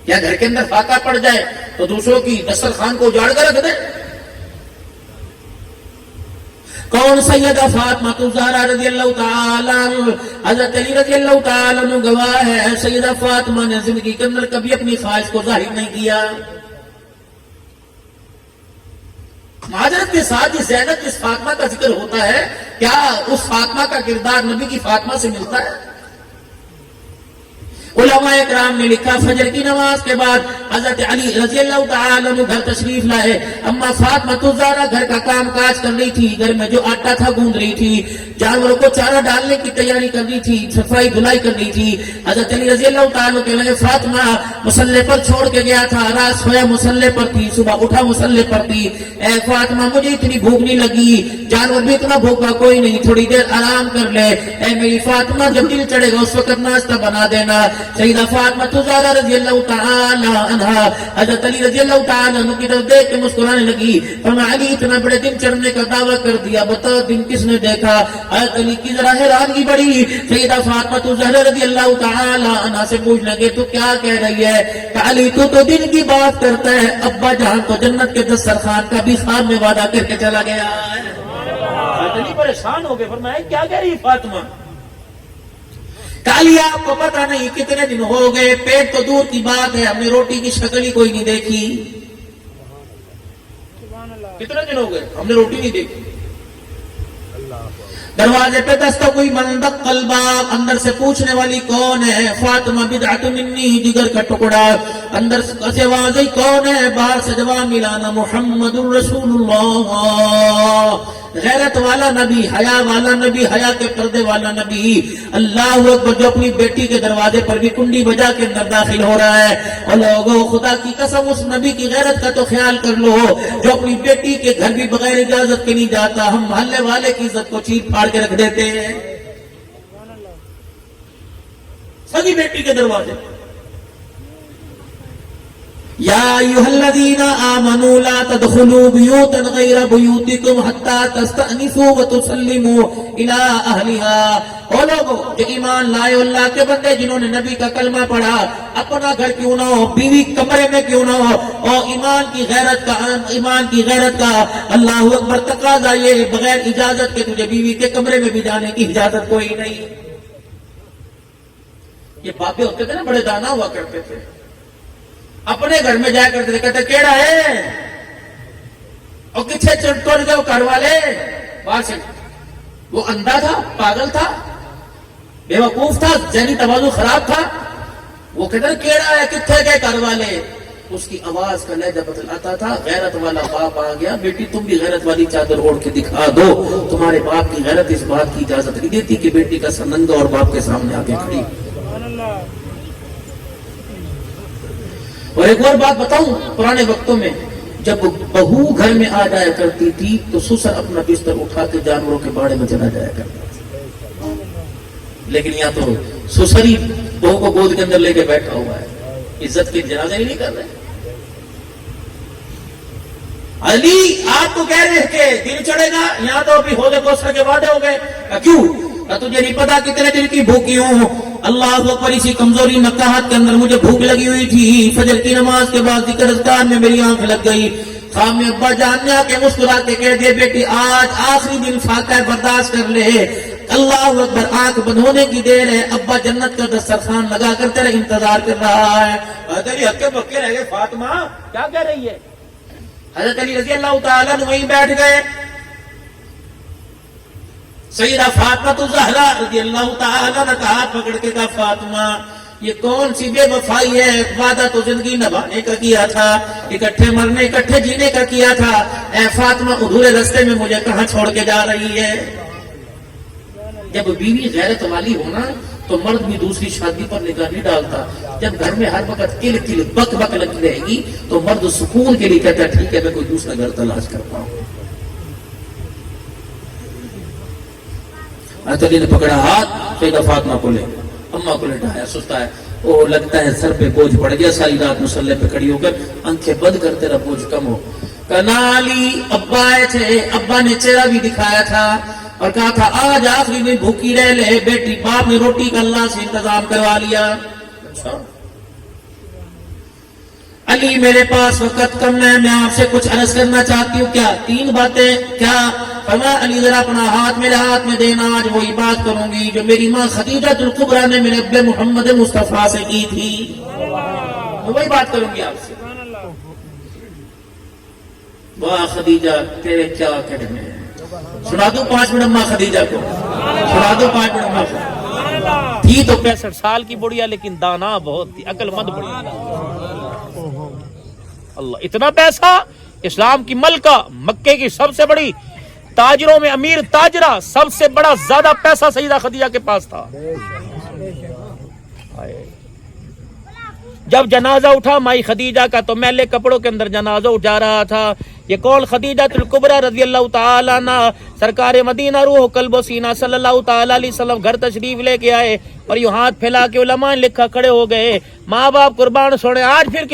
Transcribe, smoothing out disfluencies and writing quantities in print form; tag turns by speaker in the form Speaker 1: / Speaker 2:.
Speaker 1: کیا گھر کے اندر فاقہ پڑ جائے تو دوسروں کی دسترخوان کو اجاڑ کر رکھ دے؟ کون سیدہ فاطمہ الزہرا رضی اللہ تعالیٰ عنہ، حضرت علی رضی اللہ تعالیٰ عنہ گواہ ہے، سیدہ فاطمہ نے زندگی کے اندر کبھی اپنی خواہش کو ظاہر نہیں کیا۔ معذرت کے ساتھ جس زینب جس فاطمہ کا ذکر ہوتا ہے، کیا اس فاطمہ کا کردار نبی کی فاطمہ سے ملتا ہے؟ علماء اکرام نے لکھا فجر کی نماز کے بعد حضرت علی رضی اللہ تعالیٰ عنہ گھر تشریف لائے، اما فاطمہ الزہرا گھر کا کام کاج کر رہی تھی، گھر میں جو آٹا تھا گوندھ رہی تھی، جانوروں کو چارہ ڈالنے کی تیاری کر رہی تھی، صفائی دھلائی کر رہی تھی۔ حضرت علی رضی اللہ تعالیٰ کہنے لگے فاطمہ مصلے پر چھوڑ کے گیا تھا، رات سویا مصلے پر تھی، صبح اٹھا مصلے پر تھی، اے فاطمہ مجھے اتنی بھوک نہیں لگی، جانور بھی اتنا بھوکا کوئی نہیں، تھوڑی دیر آرام کر لے، اے میری فاطمہ جب دل چڑھے گا اس وقت ناشتہ بنا دینا۔ سیدہ فاطمہ الزہرا رضی اللہ تعالی عنہا حضرت علی رضی اللہ تعالی عنہ کی طرف دیکھ کے مسکرانے لگی، فرمایا علی اتنا بڑے دن چڑھنے کا دعویٰ کر دیا، بتا دن کس نے دیکھا؟ حضرت علی کی ذرا حیرانگی بڑی، سیدہ فاطمہ الزہرا رضی اللہ تعالی عنہا سے پوچھ لگے تو کیا کہہ رہی ہے؟ کہ علی تو دن کی بات کرتا ہے، ابا جہاں تو جنت کے دسترخوان کا بھی خواب میں وعدہ کر کے چلا گیا ہے۔ حضرت علی پریشان ہو گئے، فرمایا کیا کہہ رہی فاطمہ؟ کالی آپ کو پتہ نہیں کتنے دن ہو گئے، پیٹ تو دور کی بات ہے، ہم نے روٹی کی شکل ہی کوئی نہیں دیکھی۔ کتنے دن ہو گئے ہم نے روٹی نہیں دیکھی۔ دروازے پہ دستک ہوئی، من دق الباب، اندر سے پوچھنے والی کون ہے؟ فاطمہ بدعت منی، جگر کا ٹکڑا۔ اندر سے آواز آئی کون ہے؟ باہر سے جواب ملا نا محمد الرسول اللہ، غیرت والا نبی، حیا والا نبی، حیا کے پردے والا نبی۔ اللہ اکبر، جو اپنی بیٹی کے دروازے پر بھی کنڈی بجا کے اندر داخل ہو رہا ہے۔ اور لوگوں خدا کی قسم اس نبی کی غیرت کا تو خیال کر لو جو اپنی بیٹی کے گھر بھی بغیر اجازت کے نہیں جاتا۔ ہم محلے والے کی عزت کو چیر پھاڑ کے رکھ دیتے ہیں سگی بیٹی کے دروازے۔ یا ایھا الذین آمنوا لا تدخلوا بیوتا غیر بیوتکم حتی تستأنسوا وتسلموا الی اہلها۔ او لوگوں جو ایمان لائے اللہ کے بندے جنہوں نے نبی کا کلمہ پڑھا، اپنا گھر کیوں نہ ہو، بیوی کمرے میں کیوں نہ ہو، اور ایمان کی غیرت کا اللہ اکبر تقاضا یہ بغیر اجازت کے تجھے بیوی کے کمرے میں بھی جانے کی اجازت کوئی نہیں۔ یہ بابے ہوتے تھے نا، بڑے دانا ہوا کرتے تھے، اپنے گھر میں جایا کرتے تھے، کہتے کیڑا ہے اور کچھے ٹوٹ گئے وہ گھر والے باہر سے۔ وہ اندھا تھا، پاگل تھا، بے وقوف تھا، ذہنی توازن خراب تھا۔ وہ کہتے ہیں کیڑا ہے، کتنے گئے گھر والے؟ اس کی آواز کا لہجہ بتلاتا تھا غیرت والا باپ آ گیا، بیٹی تم بھی غیرت والی چادر اوڑھ کے دکھا دو۔ تمہارے باپ کی غیرت اس بات کی اجازت نہیں دیتی کہ بیٹی کا سر ننگا اور باپ کے سامنے آ کے کھڑی۔ اور ایک اور بات بتاؤں، پرانے وقتوں میں جب بہو گھر میں آ جایا کرتی تھی تو سسر اپنا بستر اٹھا کے جانوروں کے باڑے میں چلا جایا کرتا تھا، لیکن یہاں تو سسر ہی بہو کو گود کے اندر لے کے بیٹھا ہوا ہے، عزت کے جنازے ہی نہیں کر رہے۔ علی آپ کو کہہ رہے کہ دن چڑھے گا، یہاں تو ابھی ہودے کوسر کے وعدے ہو گئے، کیوں؟ تجھے نہیں پتا کتنے دن کی بھوکی ہوں؟ اللہ اکبر، اسی کمزوری نقاہت کے اندر مجھے بھوک لگی ہوئی تھی، فجر کی نماز کے بعد ذکر اذکار میں میری آنکھ لگ گئی۔ سامنے ابا جان نے آ کے مسکرا کے کہہ دیا بیٹی آج آخری دن فاقہ ہے، برداشت کر لے۔ اللہ اکبر، آنکھ بند ہونے کی دیر ہے، ابا جنت کا دسترخوان لگا کر تیرا انتظار کر رہا ہے۔ حضرت علی ہکے بکے رہ گئے، فاطمہ کیا کہہ رہی ہے؟ حضرت علی رضی اللہ تعالیٰ عنہ وہیں بیٹھ گئے۔ سیدہ فاطمہ الزہرا رضی اللہ تعالیٰ عنہ کا ہاتھ پکڑ کے کہا فاطمہ یہ کون سی بے وفائی ہے؟ وعدہ تو زندگی نبھانے کا کیا تھا، اکٹھے مرنے اکٹھے جینے کا کیا تھا، اے فاطمہ ادھورے رستے میں مجھے کہاں چھوڑ کے جا رہی ہے؟ جب بیوی غیرت والی ہونا تو مرد بھی دوسری شادی پر نگاہ نہیں ڈالتا۔ جب گھر میں ہر وقت کل کل بک بک لگی رہے گی تو مرد سکون کے لیے کہتا ہے ٹھیک ہے میں کوئی دوسرا گھر تلاش کرتا ہوں۔ علی نے پکڑا ہاتھ، سیدہ فاطمہ کو لے اماں کو لٹایا، سستا ہے وہ لگتا ہے سر پہ بوجھ پڑ گیا، ساری رات مصلے پہ کھڑی ہو کر آنکھیں بند کر تیرا بوجھ کم ہو۔ کنالی ابا آئے تھے، ابا نے چہرہ بھی دکھایا تھا اور کہا تھا آج آخری دن بھوکی رہ لے بیٹی، باپ نے روٹی کا اللہ سے انتظام کروا لیا۔ اچھا علی میرے پاس وقت کم ہے، میں آپ سے کچھ عرض کرنا چاہتی ہوں. کیا 3 باتیں؟ کیا؟ فرمایا علی ذرا اپنا ہاتھ میرے ہاتھ میں دینا، آج وہی بات کروں گی جو میری ماں خدیجہ الکبریٰ نے میرے ابے محمد مصطفیٰ سے کی تھی، میں وہی بات کروں گی آپ سے. واہ خدیجہ تیرے کیا کہنے ہیں. سنا دوں 5 منٹ اماں خدیجہ کو، سنا دوں 5 منٹ اماں کو. تھی تو 65 سال کی بڑھیا لیکن دانا بہت تھی، عقل مند بڑھیا. اللہ اتنا پیسہ، اسلام کی ملکہ، مکے کی سب سے بڑی تاجروں میں امیر تاجرہ، سب سے بڑا زیادہ پیسہ سیدہ خدیجہ کے پاس تھا. جب جنازہ اٹھا مائی خدیجہ کا تو میلے کپڑوں کے اندر جنازہ اٹھا رہا تھا. یہ کون؟ خدیجہ الکبریٰ رضی اللہ تعالیٰ عنہ، سرکار مدینہ روح قلب و سینہ صلی اللہ تعالیٰ علیہ وسلم گھر تشریف لے کے آئے اور یوں ہاتھ پھیلا کے علماء نے لکھا کھڑے ہو گئے، ماں باپ قربان سوڑے. آج پھر